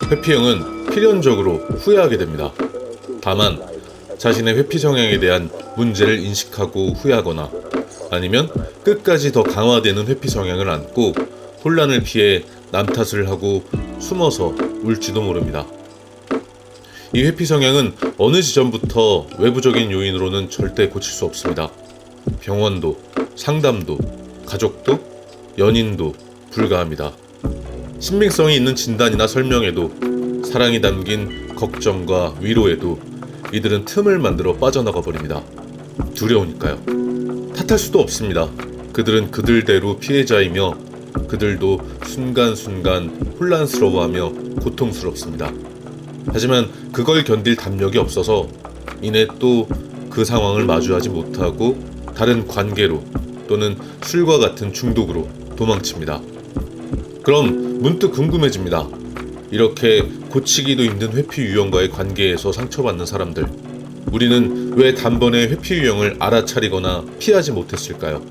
회피형은 필연적으로 후회하게 됩니다. 다만 자신의 회피 성향에 대한 문제를 인식하고 후회하거나 아니면 끝까지 더 강화되는 회피 성향을 안고 혼란을 피해 남 탓을 하고 숨어서 울지도 모릅니다. 이 회피 성향은 어느 지점부터 외부적인 요인으로는 절대 고칠 수 없습니다. 병원도, 상담도, 가족도, 연인도 불가합니다. 신빙성이 있는 진단이나 설명에도 사랑이 담긴 걱정과 위로에도 이들은 틈을 만들어 빠져나가 버립니다. 두려우니까요. 탓할 수도 없습니다. 그들은 그들대로 피해자이며 그들도 순간순간 혼란스러워하며 고통스럽습니다. 하지만 그걸 견딜 담력이 없어서 이내 또 그 상황을 마주하지 못하고 다른 관계로 또는 술과 같은 중독으로 도망칩니다. 그럼 문득 궁금해집니다. 이렇게 고치기도 힘든 회피 유형과의 관계에서 상처받는 사람들, 우리는 왜 단번에 회피 유형을 알아차리거나 피하지 못했을까요?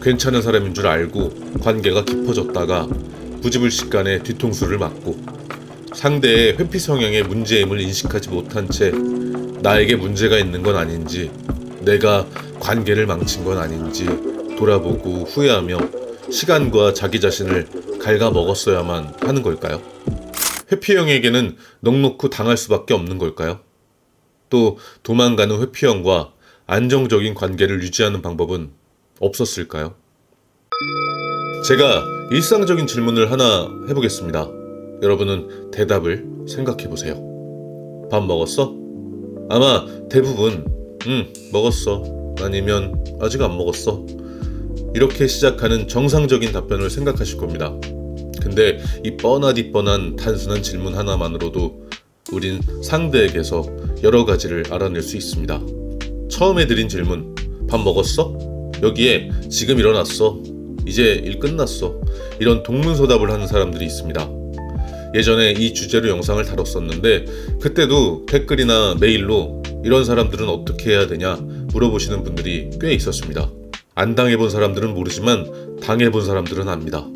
괜찮은 사람인 줄 알고 관계가 깊어졌다가 부지불식간에 뒤통수를 맞고 상대의 회피 성향의 문제임을 인식하지 못한 채 나에게 문제가 있는 건 아닌지, 내가 관계를 망친 건 아닌지 돌아보고 후회하며 시간과 자기 자신을 갉아먹었어야만 하는 걸까요? 회피형에게는 넋놓고 당할 수밖에 없는 걸까요? 또 도망가는 회피형과 안정적인 관계를 유지하는 방법은 없었을까요? 제가 일상적인 질문을 하나 해보겠습니다. 여러분은 대답을 생각해보세요. 밥 먹었어? 아마 대부분 먹었어, 아니면 아직 안 먹었어, 이렇게 시작하는 정상적인 답변을 생각하실 겁니다. 근데 이 뻔하디 뻔한 단순한 질문 하나만으로도 우린 상대에게서 여러 가지를 알아낼 수 있습니다. 처음에 드린 질문, 밥 먹었어? 여기에 지금 일어났어, 이제 일 끝났어, 이런 동문서답을 하는 사람들이 있습니다. 예전에 이 주제로 영상을 다뤘었는데 그때도 댓글이나 메일로 이런 사람들은 어떻게 해야 되냐 물어보시는 분들이 꽤 있었습니다. 안 당해본 사람들은 모르지만 당해본 사람들은 압니다.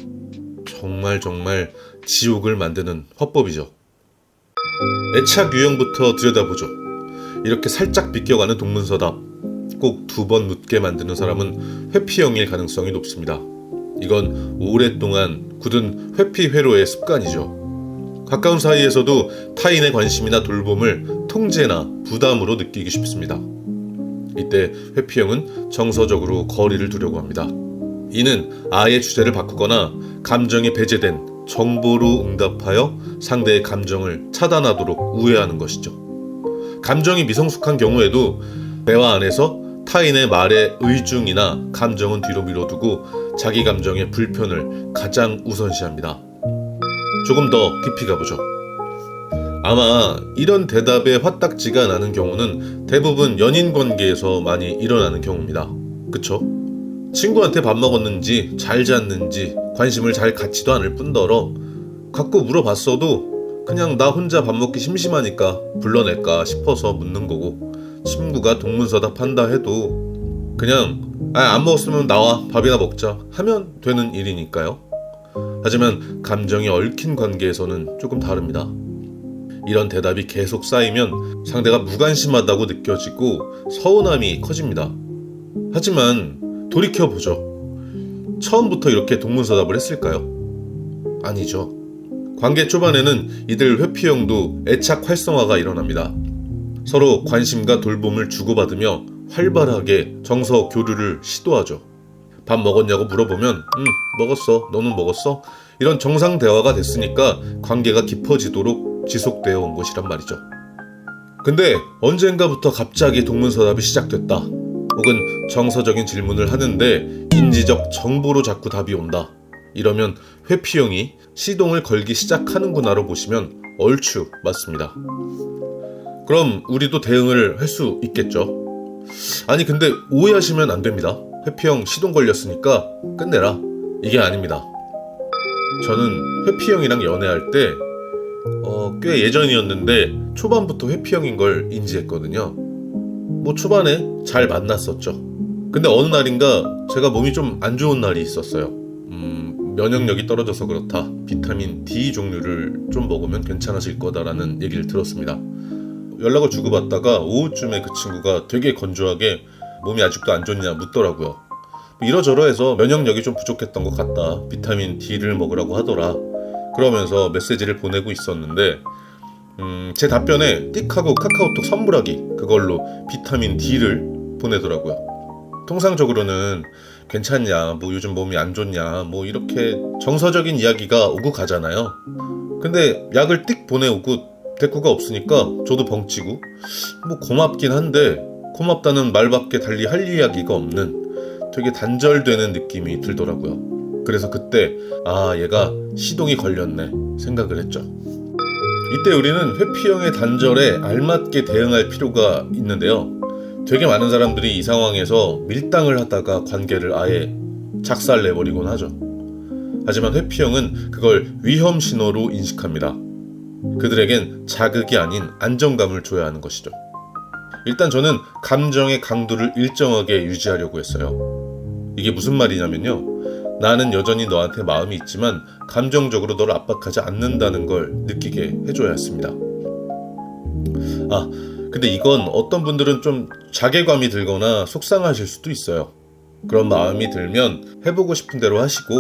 정말 지옥을 만드는 화법이죠. 애착 유형부터 들여다보죠. 이렇게 살짝 비껴가는 동문서답, 꼭 2번 묻게 만드는 사람은 회피형일 가능성이 높습니다. 이건 오랫동안 굳은 회피 회로의 습관이죠. 가까운 사이에서도 타인의 관심이나 돌봄을 통제나 부담으로 느끼기 쉽습니다. 이때 회피형은 정서적으로 거리를 두려고 합니다. 이는 아예 주제를 바꾸거나 감정이 배제된 정보로 응답하여 상대의 감정을 차단하도록 우회하는 것이죠. 감정이 미성숙한 경우에도 대화 안에서 타인의 말에 의중이나 감정은 뒤로 밀어두고 자기 감정의 불편을 가장 우선시합니다. 조금 더 깊이 가보죠. 아마 이런 대답에 화딱지가 나는 경우는 대부분 연인 관계에서 많이 일어나는 경우입니다. 그쵸? 친구한테 밥 먹었는지 잘 잤는지 관심을 잘 갖지도 않을 뿐더러 갖고 물어봤어도 그냥 나 혼자 밥 먹기 심심하니까 불러낼까 싶어서 묻는 거고, 친구가 동문서답한다 해도 그냥 안 먹었으면 나와 밥이나 먹자 하면 되는 일이니까요. 하지만 감정이 얽힌 관계에서는 조금 다릅니다. 이런 대답이 계속 쌓이면 상대가 무관심하다고 느껴지고 서운함이 커집니다. 하지만 돌이켜보죠. 처음부터 이렇게 동문서답을 했을까요? 아니죠. 관계 초반에는 이들 회피형도 애착 활성화가 일어납니다. 서로 관심과 돌봄을 주고받으며 활발하게 정서 교류를 시도하죠. 밥 먹었냐고 물어보면 먹었어, 너는 먹었어? 이런 정상 대화가 됐으니까 관계가 깊어지도록 지속되어 온 것이란 말이죠. 근데 언젠가부터 갑자기 동문서답이 시작됐다, 혹은 정서적인 질문을 하는데 인지적 정보로 자꾸 답이 온다, 이러면 회피형이 시동을 걸기 시작하는구나로 보시면 얼추 맞습니다. 그럼 우리도 대응을 할 수 있겠죠. 아니 근데 오해하시면 안 됩니다. 회피형 시동 걸렸으니까 끝내라, 이게 아닙니다. 저는 회피형이랑 연애할 때 꽤 예전이었는데 초반부터 회피형인 걸 인지했거든요. 초반에 잘 만났었죠. 근데 어느 날인가 제가 몸이 좀 안 좋은 날이 있었어요. 면역력이 떨어져서 그렇다. 비타민 D 종류를 좀 먹으면 괜찮아질 거다라는 얘기를 들었습니다. 연락을 주고받다가 오후쯤에 그 친구가 되게 건조하게 몸이 아직도 안 좋냐 묻더라고요. 이러저러해서 면역력이 좀 부족했던 것 같다. 비타민 D를 먹으라고 하더라. 그러면서 메시지를 보내고 있었는데 제 답변에 띡하고 카카오톡 선물하기 그걸로 비타민 D를 보내더라고요. 통상적으로는 괜찮냐, 뭐 요즘 몸이 안 좋냐, 뭐 이렇게 정서적인 이야기가 오고 가잖아요. 근데 약을 띡 보내오고 대꾸가 없으니까 저도 벙찌고 뭐 고맙긴 한데 고맙다는 말밖에 달리 할 이야기가 없는 되게 단절되는 느낌이 들더라고요. 그래서 그때 얘가 시동이 걸렸네 생각을 했죠. 이때 우리는 회피형의 단절에 알맞게 대응할 필요가 있는데요. 되게 많은 사람들이 이 상황에서 밀당을 하다가 관계를 아예 작살내버리곤 하죠. 하지만 회피형은 그걸 위험 신호로 인식합니다. 그들에겐 자극이 아닌 안정감을 줘야 하는 것이죠. 일단 저는 감정의 강도를 일정하게 유지하려고 했어요. 이게 무슨 말이냐면요. 나는 여전히 너한테 마음이 있지만 감정적으로 너를 압박하지 않는다는 걸 느끼게 해줘야 했습니다. 근데 이건 어떤 분들은 좀 자괴감이 들거나 속상하실 수도 있어요. 그런 마음이 들면 해보고 싶은 대로 하시고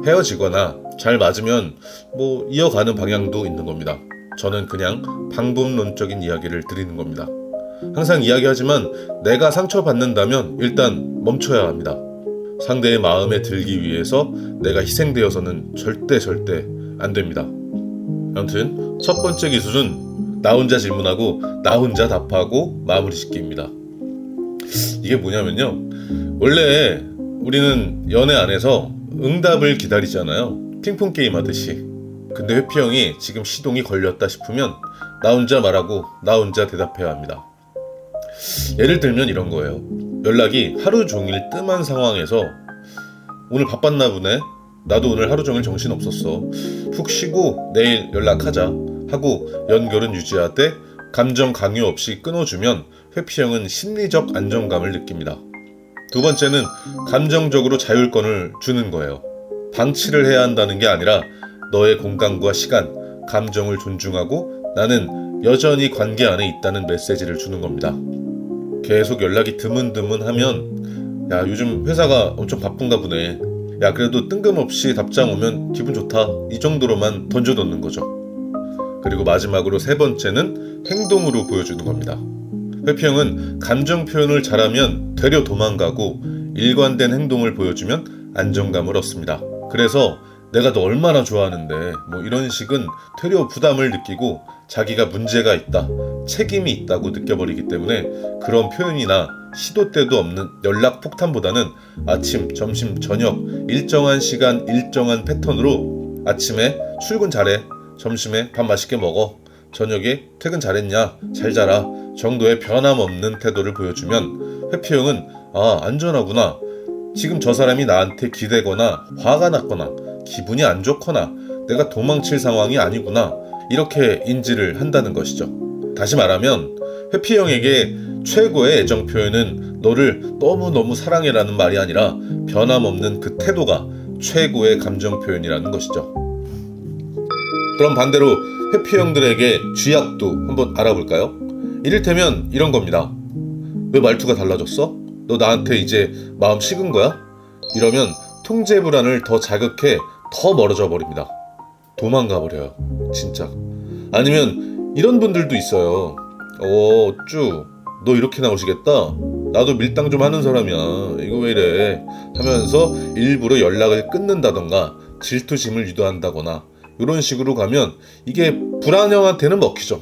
헤어지거나 잘 맞으면 뭐 이어가는 방향도 있는 겁니다. 저는 그냥 방법론적인 이야기를 드리는 겁니다. 항상 이야기하지만 내가 상처받는다면 일단 멈춰야 합니다. 상대의 마음에 들기 위해서 내가 희생되어서는 절대 안 됩니다. 아무튼 첫 번째 기술은 나 혼자 질문하고 나 혼자 답하고 마무리 짓기입니다. 이게 뭐냐면요. 원래 우리는 연애 안에서 응답을 기다리잖아요. 핑퐁 게임 하듯이. 근데 회피형이 지금 시동이 걸렸다 싶으면 나 혼자 말하고 나 혼자 대답해야 합니다. 예를 들면 이런 거예요. 연락이 하루 종일 뜸한 상황에서 오늘 바빴나 보네. 나도 오늘 하루 종일 정신없었어. 푹 쉬고 내일 연락하자 하고 연결은 유지하되 감정 강요 없이 끊어주면 회피형은 심리적 안정감을 느낍니다. 두 번째는 감정적으로 자율권을 주는 거예요. 방치를 해야 한다는 게 아니라 너의 공간과 시간, 감정을 존중하고 나는 여전히 관계 안에 있다는 메시지를 주는 겁니다. 계속 연락이 드문드문하면 야 요즘 회사가 엄청 바쁜가 보네. 야 그래도 뜬금없이 답장 오면 기분 좋다. 이 정도로만 던져놓는 거죠. 그리고 마지막으로 세 번째는 행동으로 보여주는 겁니다. 회피형은 감정 표현을 잘하면 되려 도망가고 일관된 행동을 보여주면 안정감을 얻습니다. 그래서 내가 너 얼마나 좋아하는데 뭐 이런 식은 되려 부담을 느끼고 자기가 문제가 있다, 책임이 있다고 느껴버리기 때문에 그런 표현이나 시도 때도 없는 연락 폭탄보다는 아침, 점심, 저녁 일정한 시간, 일정한 패턴으로 아침에 출근 잘해, 점심에 밥 맛있게 먹어, 저녁에 퇴근 잘했냐, 잘 자라 정도의 변함없는 태도를 보여주면 회피형은 안전하구나, 지금 저 사람이 나한테 기대거나 화가 났거나 기분이 안 좋거나 내가 도망칠 상황이 아니구나 이렇게 인지를 한다는 것이죠. 다시 말하면 회피형에게 최고의 애정 표현은 너를 너무너무 사랑해라는 말이 아니라 변함없는 그 태도가 최고의 감정 표현이라는 것이죠. 그럼 반대로 회피형들에게 쥐약도 한번 알아볼까요? 이를테면 이런 겁니다. 왜 말투가 달라졌어? 너 나한테 이제 마음 식은 거야? 이러면 통제 불안을 더 자극해 더 멀어져 버립니다. 도망가 버려요. 진짜. 아니면 이런 분들도 있어요. 어쭈 너 이렇게 나오시겠다? 나도 밀당 좀 하는 사람이야. 이거 왜 이래? 하면서 일부러 연락을 끊는다던가 질투심을 유도한다거나 이런 식으로 가면 이게 불안형한테는 먹히죠.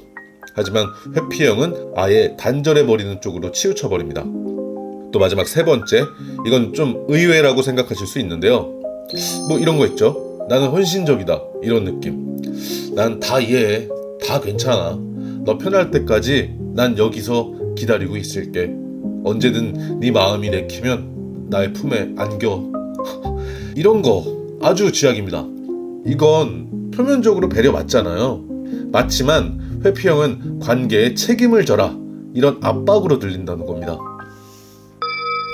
하지만 회피형은 아예 단절해버리는 쪽으로 치우쳐버립니다. 또 마지막 세 번째, 이건 좀 의외라고 생각하실 수 있는데요. 뭐 이런 거 있죠. 나는 헌신적이다 이런 느낌. 난 다 이해해, 다 괜찮아, 너 편할 때까지 난 여기서 기다리고 있을게, 언제든 네 마음이 내키면 나의 품에 안겨. 이런 거 아주 쥐약입니다. 이건 표면적으로 배려 맞잖아요. 맞지만 회피형은 관계에 책임을 져라 이런 압박으로 들린다는 겁니다.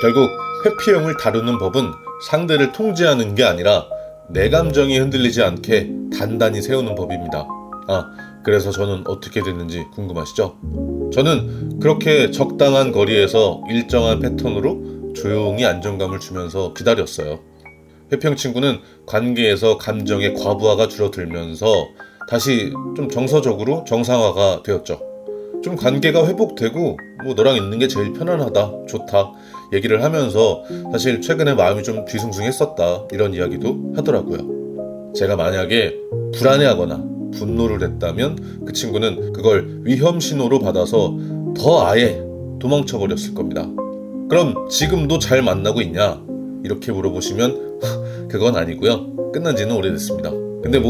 결국 회피형을 다루는 법은 상대를 통제하는 게 아니라 내 감정이 흔들리지 않게 단단히 세우는 법입니다. 그래서 저는 어떻게 됐는지 궁금하시죠? 저는 그렇게 적당한 거리에서 일정한 패턴으로 조용히 안정감을 주면서 기다렸어요. 회피형 친구는 관계에서 감정의 과부하가 줄어들면서 다시 좀 정서적으로 정상화가 되었죠. 좀 관계가 회복되고 너랑 있는 게 제일 편안하다, 좋다 얘기를 하면서 사실 최근에 마음이 좀 뒤숭숭했었다 이런 이야기도 하더라고요. 제가 만약에 불안해하거나 분노를 했다면 그 친구는 그걸 위험 신호로 받아서 더 아예 도망쳐 버렸을 겁니다. 그럼 지금도 잘 만나고 있냐? 이렇게 물어보시면 그건 아니고요. 끝난 지는 오래됐습니다. 근데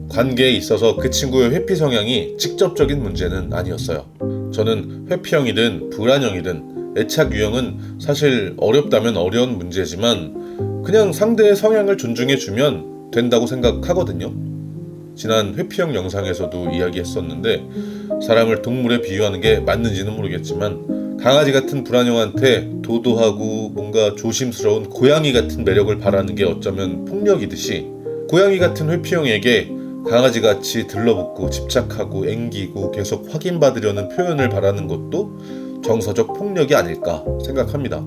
관계에 있어서 그 친구의 회피 성향이 직접적인 문제는 아니었어요. 저는 회피형이든 불안형이든 애착 유형은 사실 어렵다면 어려운 문제지만 그냥 상대의 성향을 존중해주면 된다고 생각하거든요. 지난 회피형 영상에서도 이야기했었는데 사람을 동물에 비유하는 게 맞는지는 모르겠지만 강아지 같은 불안형한테 도도하고 뭔가 조심스러운 고양이 같은 매력을 바라는 게 어쩌면 폭력이듯이 고양이 같은 회피형에게 강아지같이 들러붙고 집착하고 앵기고 계속 확인받으려는 표현을 바라는 것도 정서적 폭력이 아닐까 생각합니다.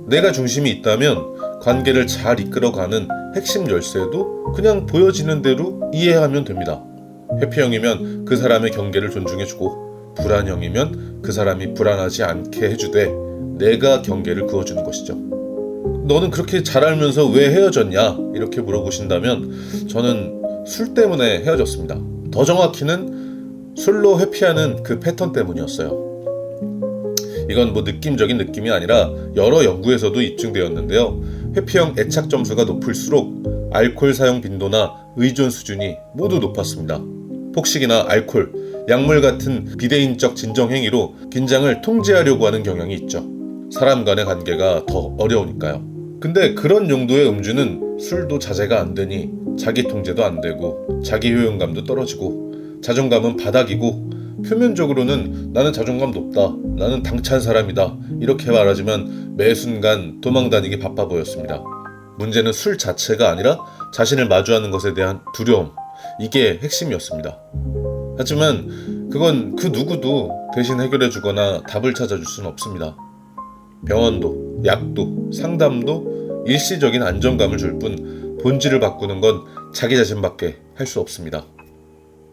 내가 중심이 있다면 관계를 잘 이끌어가는 핵심 열쇠도 그냥 보여지는 대로 이해하면 됩니다. 회피형이면 그 사람의 경계를 존중해주고 불안형이면 그 사람이 불안하지 않게 해주되 내가 경계를 그어주는 것이죠. 너는 그렇게 잘 알면서 왜 헤어졌냐? 이렇게 물어보신다면 저는 술 때문에 헤어졌습니다. 더 정확히는 술로 회피하는 그 패턴 때문이었어요. 이건 느낌적인 느낌이 아니라 여러 연구에서도 입증되었는데요. 회피형 애착 점수가 높을수록 알코올 사용 빈도나 의존 수준이 모두 높았습니다. 폭식이나 알코올, 약물 같은 비대인적 진정 행위로 긴장을 통제하려고 하는 경향이 있죠. 사람 간의 관계가 더 어려우니까요. 근데 그런 용도의 음주는 술도 자제가 안 되니 자기 통제도 안 되고 자기 효용감도 떨어지고 자존감은 바닥이고 표면적으로는 나는 자존감 높다, 나는 당찬 사람이다 이렇게 말하지만 매 순간 도망다니기 바빠 보였습니다. 문제는 술 자체가 아니라 자신을 마주하는 것에 대한 두려움, 이게 핵심이었습니다. 하지만 그건 그 누구도 대신 해결해주거나 답을 찾아줄 수는 없습니다. 병원도, 약도, 상담도 일시적인 안정감을 줄 뿐 본질을 바꾸는 건 자기 자신밖에 할 수 없습니다.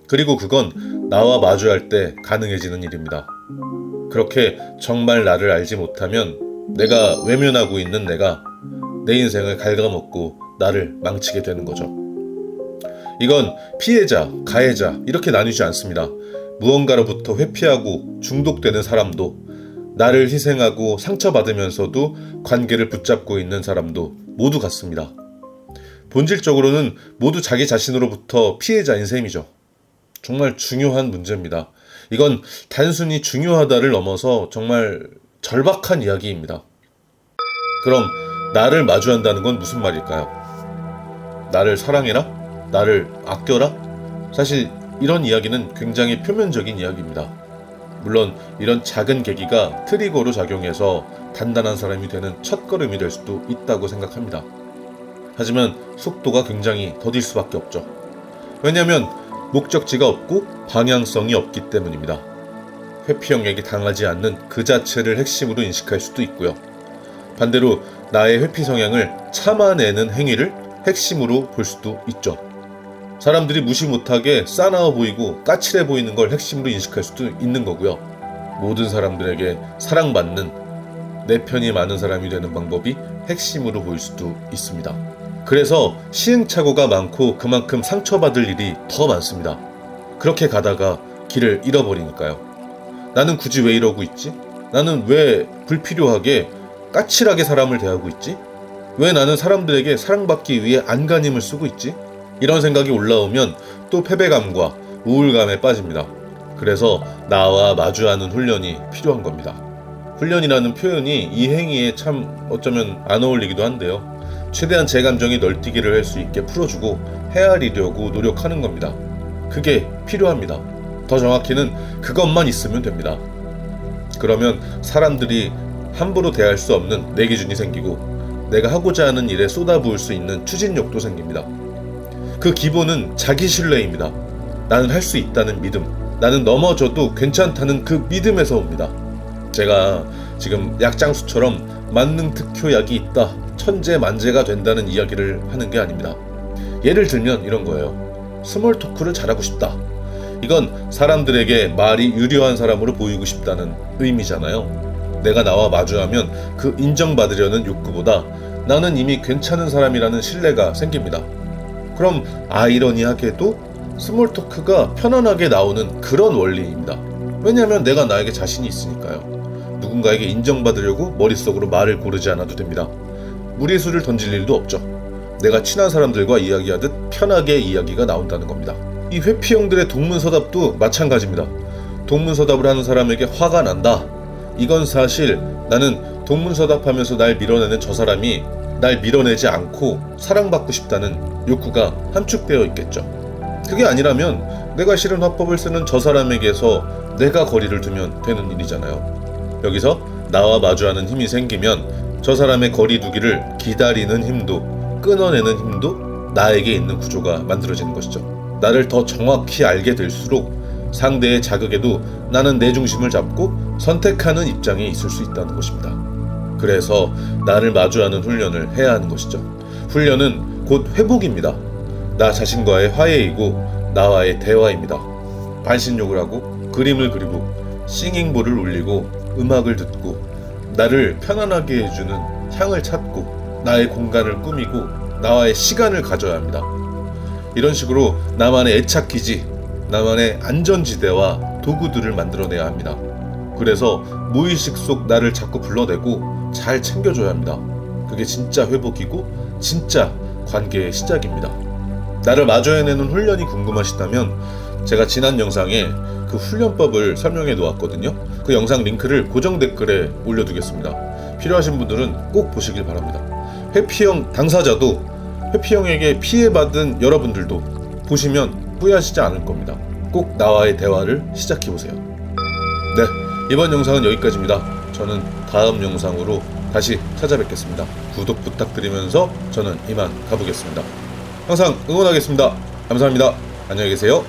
그리고 그건 나와 마주할 때 가능해지는 일입니다. 그렇게 정말 나를 알지 못하면 내가 외면하고 있는 내가 내 인생을 갉아먹고 나를 망치게 되는 거죠. 이건 피해자, 가해자 이렇게 나뉘지 않습니다. 무언가로부터 회피하고 중독되는 사람도 나를 희생하고 상처받으면서도 관계를 붙잡고 있는 사람도 모두 같습니다. 본질적으로는 모두 자기 자신으로부터 피해자인 셈이죠. 정말 중요한 문제입니다. 이건 단순히 중요하다를 넘어서 정말 절박한 이야기입니다. 그럼 나를 마주한다는 건 무슨 말일까요? 나를 사랑해라? 나를 아껴라? 사실 이런 이야기는 굉장히 표면적인 이야기입니다. 물론 이런 작은 계기가 트리거로 작용해서 단단한 사람이 되는 첫걸음이 될 수도 있다고 생각합니다. 하지만 속도가 굉장히 더딜 수밖에 없죠. 왜냐하면 목적지가 없고 방향성이 없기 때문입니다. 회피형에게 당하지 않는 그 자체를 핵심으로 인식할 수도 있고요. 반대로 나의 회피 성향을 참아내는 행위를 핵심으로 볼 수도 있죠. 사람들이 무시 못하게 싸나워 보이고 까칠해 보이는 걸 핵심으로 인식할 수도 있는 거고요. 모든 사람들에게 사랑받는 내 편이 많은 사람이 되는 방법이 핵심으로 보일 수도 있습니다. 그래서 시행착오가 많고 그만큼 상처받을 일이 더 많습니다. 그렇게 가다가 길을 잃어버리니까요. 나는 굳이 왜 이러고 있지? 나는 왜 불필요하게 까칠하게 사람을 대하고 있지? 왜 나는 사람들에게 사랑받기 위해 안간힘을 쓰고 있지? 이런 생각이 올라오면 또 패배감과 우울감에 빠집니다. 그래서 나와 마주하는 훈련이 필요한 겁니다. 훈련이라는 표현이 이 행위에 참 어쩌면 안 어울리기도 한데요. 최대한 제 감정이 널뛰기를 할 수 있게 풀어주고 헤아리려고 노력하는 겁니다. 그게 필요합니다. 더 정확히는 그것만 있으면 됩니다. 그러면 사람들이 함부로 대할 수 없는 내 기준이 생기고 내가 하고자 하는 일에 쏟아부을 수 있는 추진력도 생깁니다. 그 기본은 자기 신뢰입니다. 나는 할 수 있다는 믿음, 나는 넘어져도 괜찮다는 그 믿음에서 옵니다. 제가 지금 약장수처럼 만능 특효약이 있다, 천재만재가 된다는 이야기를 하는 게 아닙니다. 예를 들면 이런 거예요. 스몰 토크를 잘하고 싶다. 이건 사람들에게 말이 유려한 사람으로 보이고 싶다는 의미잖아요. 내가 나와 마주하면 그 인정받으려는 욕구보다 나는 이미 괜찮은 사람이라는 신뢰가 생깁니다. 그럼 아이러니하게도 스몰 토크가 편안하게 나오는 그런 원리입니다. 왜냐하면 내가 나에게 자신이 있으니까요. 누군가에게 인정받으려고 머릿속으로 말을 고르지 않아도 됩니다. 무리수를 던질 일도 없죠. 내가 친한 사람들과 이야기하듯 편하게 이야기가 나온다는 겁니다. 이 회피형들의 동문서답도 마찬가지입니다. 동문서답을 하는 사람에게 화가 난다. 이건 사실 나는 동문서답하면서 날 밀어내는 저 사람이 날 밀어내지 않고 사랑받고 싶다는 욕구가 함축되어 있겠죠. 그게 아니라면 내가 싫은 화법을 쓰는 저 사람에게서 내가 거리를 두면 되는 일이잖아요. 여기서 나와 마주하는 힘이 생기면 저 사람의 거리 두기를 기다리는 힘도 끊어내는 힘도 나에게 있는 구조가 만들어지는 것이죠. 나를 더 정확히 알게 될수록 상대의 자극에도 나는 내 중심을 잡고 선택하는 입장에 있을 수 있다는 것입니다. 그래서 나를 마주하는 훈련을 해야 하는 것이죠. 훈련은 곧 회복입니다. 나 자신과의 화해이고 나와의 대화입니다. 반신욕을 하고 그림을 그리고 싱잉볼을 울리고 음악을 듣고 나를 편안하게 해주는 향을 찾고 나의 공간을 꾸미고 나와의 시간을 가져야 합니다. 이런 식으로 나만의 애착기지, 나만의 안전지대와 도구들을 만들어내야 합니다. 그래서 무의식 속 나를 자꾸 불러내고 잘 챙겨줘야 합니다. 그게 진짜 회복이고 진짜 관계의 시작입니다. 나를 마주해내는 훈련이 궁금하시다면 제가 지난 영상에 그 훈련법을 설명해 놓았거든요. 그 영상 링크를 고정 댓글에 올려두겠습니다. 필요하신 분들은 꼭 보시길 바랍니다. 회피형 당사자도 회피형에게 피해받은 여러분들도 보시면 후회하시지 않을 겁니다. 꼭 나와의 대화를 시작해보세요. 네, 이번 영상은 여기까지입니다. 저는 다음 영상으로 다시 찾아뵙겠습니다. 구독 부탁드리면서 저는 이만 가보겠습니다. 항상 응원하겠습니다. 감사합니다. 안녕히 계세요.